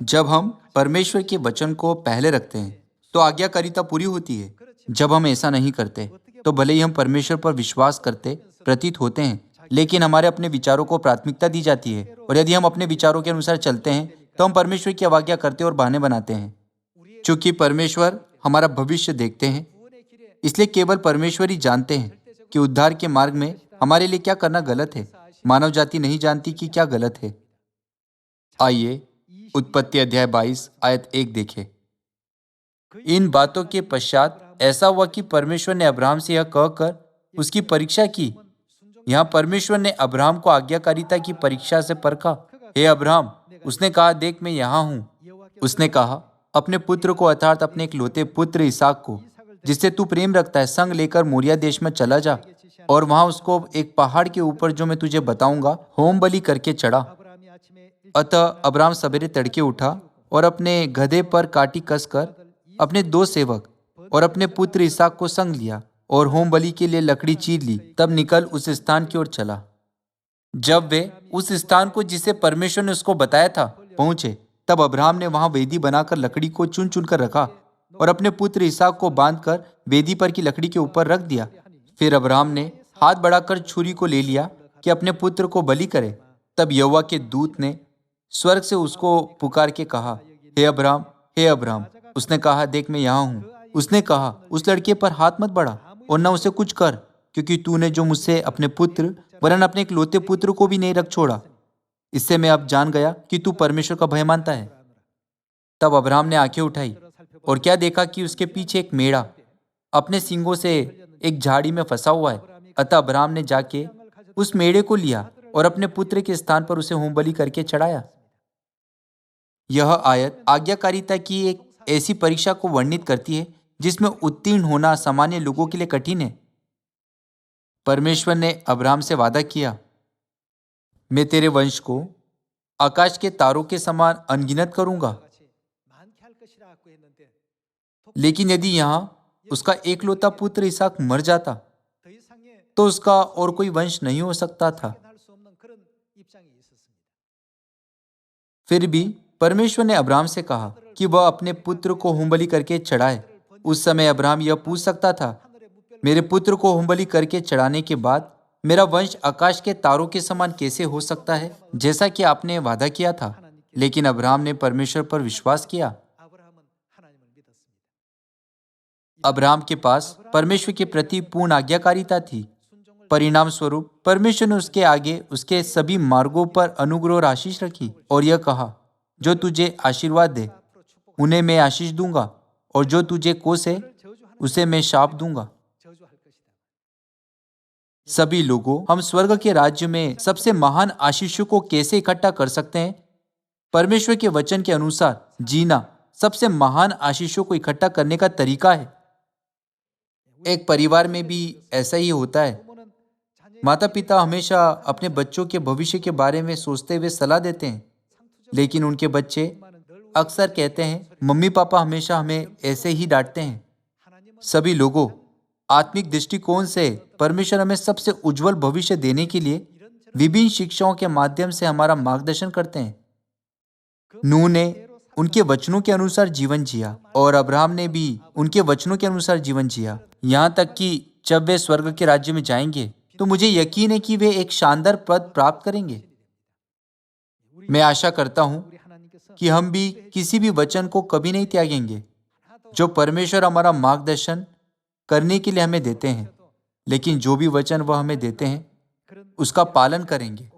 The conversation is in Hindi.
जब हम परमेश्वर के वचन को पहले रखते हैं तो आज्ञाकारिता पूरी होती है। जब हम ऐसा नहीं करते तो भले ही हम परमेश्वर पर विश्वास करते प्रतीत होते हैं, लेकिन हमारे अपने विचारों को प्राथमिकता दी जाती है। और यदि हम अपने विचारों के अनुसार चलते हैं तो हम परमेश्वर की अवज्ञा करते और बहाने बनाते हैं। चूंकि परमेश्वर हमारा भविष्य देखते हैं, इसलिए केवल परमेश्वर ही जानते हैं कि उद्धार के मार्ग में हमारे लिए क्या करना गलत है। मानव जाति नहीं जानती कि क्या गलत है। आइए उत्पत्ति अध्याय 22 आयत 1 देखें। इन बातों के पश्चात ऐसा हुआ कि परमेश्वर ने अब्राहम से यह कहकर उसकी परीक्षा की। यहाँ परमेश्वर ने अब्राहम को आज्ञाकारिता की परीक्षा से परखा। हे अब्राहम, उसने कहा, देख मैं यहाँ हूँ। उसने कहा, अपने पुत्र को अर्थात अपने इकलौते पुत्र इसहाक को, जिससे तू प्रेम रखता है, संग लेकर मोरिया देश में चला जा और वहां उसको एक पहाड़ के ऊपर जो मैं तुझे बताऊंगा होम बलि करके चढ़ा। अतः अब्राहम सवेरे तड़के उठा और अपने गधे पर काटी कसकर अपने 2 सेवक और अपने पुत्र इसहाक को संग लिया और होम बलि के लिए लकड़ी चीर ली। तब निकल उस स्थान की ओर चला। जब वे उस स्थान को जिसे परमेश्वर ने उसको बताया था पहुंचे, तब अब्राहम ने वहां वेदी बनाकर लकड़ी को चुन चुन कर रखा और अपने पुत्र इसहाक को बांधकर वेदी पर की लकड़ी के ऊपर रख दिया। फिर अब्राहम ने हाथ बढ़ाकर छुरी को ले लिया कि अपने पुत्र को बलि करे। तब यहोवा के दूत ने स्वर्ग से उसको पुकार के कहा, हे अब्राहम, हे अब्राहम। उसने कहा, देख मैं यहाँ हूँ। उसने कहा, उस लड़के पर हाथ मत बढ़ा और न उसे कुछ कर, क्योंकि तूने जो मुझसे अपने पुत्र वरन अपने इकलौते पुत्र को भी नहीं रख छोड़ा। इससे मैं अब जान गया कि तू परमेश्वर का भय मानता है। तब अब्राहम ने आंखें उठाई और क्या देखा कि उसके पीछे एक मेढ़ा अपने सींगों से एक झाड़ी में फंसा हुआ है। अतः अब्राहम ने जाके उस मेढ़े को लिया और अपने पुत्र के स्थान पर उसे होम बलि करके चढ़ाया। यह आयत आज्ञाकारिता की एक ऐसी परीक्षा को वर्णित करती है जिसमें उत्तीर्ण होना सामान्य लोगों के लिए कठिन है। परमेश्वर ने अब्राहम से वादा किया, मैं तेरे वंश को आकाश के तारों के समान अनगिनत करूंगा। लेकिन यदि यहाँ उसका एकलौता पुत्र इसहाक मर जाता तो उसका और कोई वंश नहीं हो सकता था। फिर भी परमेश्वर ने अब्राहम से कहा कि वह अपने पुत्र को होमबलि करके चढ़ाए। उस समय अब्राहम यह पूछ सकता था, मेरे पुत्र को होमबलि करके चढ़ाने के बाद मेरा वंश आकाश के तारों के समान कैसे हो सकता है, जैसा कि आपने वादा किया था। लेकिन अब्राहम ने परमेश्वर पर विश्वास किया। अब्राहम के पास परमेश्वर के प्रति पूर्ण आज्ञाकारिता थी। परिणाम स्वरूप परमेश्वर ने उसके आगे उसके सभी मार्गों पर अनुग्रह और आशीष रखी और यह कहा, जो तुझे आशीर्वाद दे उन्हें मैं आशीष दूंगा, और जो तुझे कोसे उसे मैं शाप दूंगा। सभी लोगों, हम स्वर्ग के राज्य में सबसे महान आशीषों को कैसे इकट्ठा कर सकते हैं? परमेश्वर के वचन के अनुसार जीना सबसे महान आशीषों को इकट्ठा करने का तरीका है। एक परिवार में भी ऐसा ही होता है। माता पिता हमेशा अपने बच्चों के भविष्य के बारे में सोचते हुए सलाह देते हैं, लेकिन उनके बच्चे अक्सर कहते हैं, मम्मी पापा हमेशा हमें ऐसे ही डांटते हैं। सभी लोगों, आत्मिक दृष्टिकोण से परमेश्वर हमें सबसे उज्जवल भविष्य देने के लिए विभिन्न शिक्षाओं के माध्यम से हमारा मार्गदर्शन करते हैं। नूह ने उनके वचनों के अनुसार जीवन जिया और अब्राहम ने भी उनके वचनों के अनुसार जीवन जिया। यहाँ तक कि जब वे स्वर्ग के राज्य में जाएंगे तो मुझे यकीन है कि वे एक शानदार पद प्राप्त करेंगे। मैं आशा करता हूं कि हम भी किसी भी वचन को कभी नहीं त्यागेंगे जो परमेश्वर हमारा मार्गदर्शन करने के लिए हमें देते हैं, लेकिन जो भी वचन वह हमें देते हैं उसका पालन करेंगे।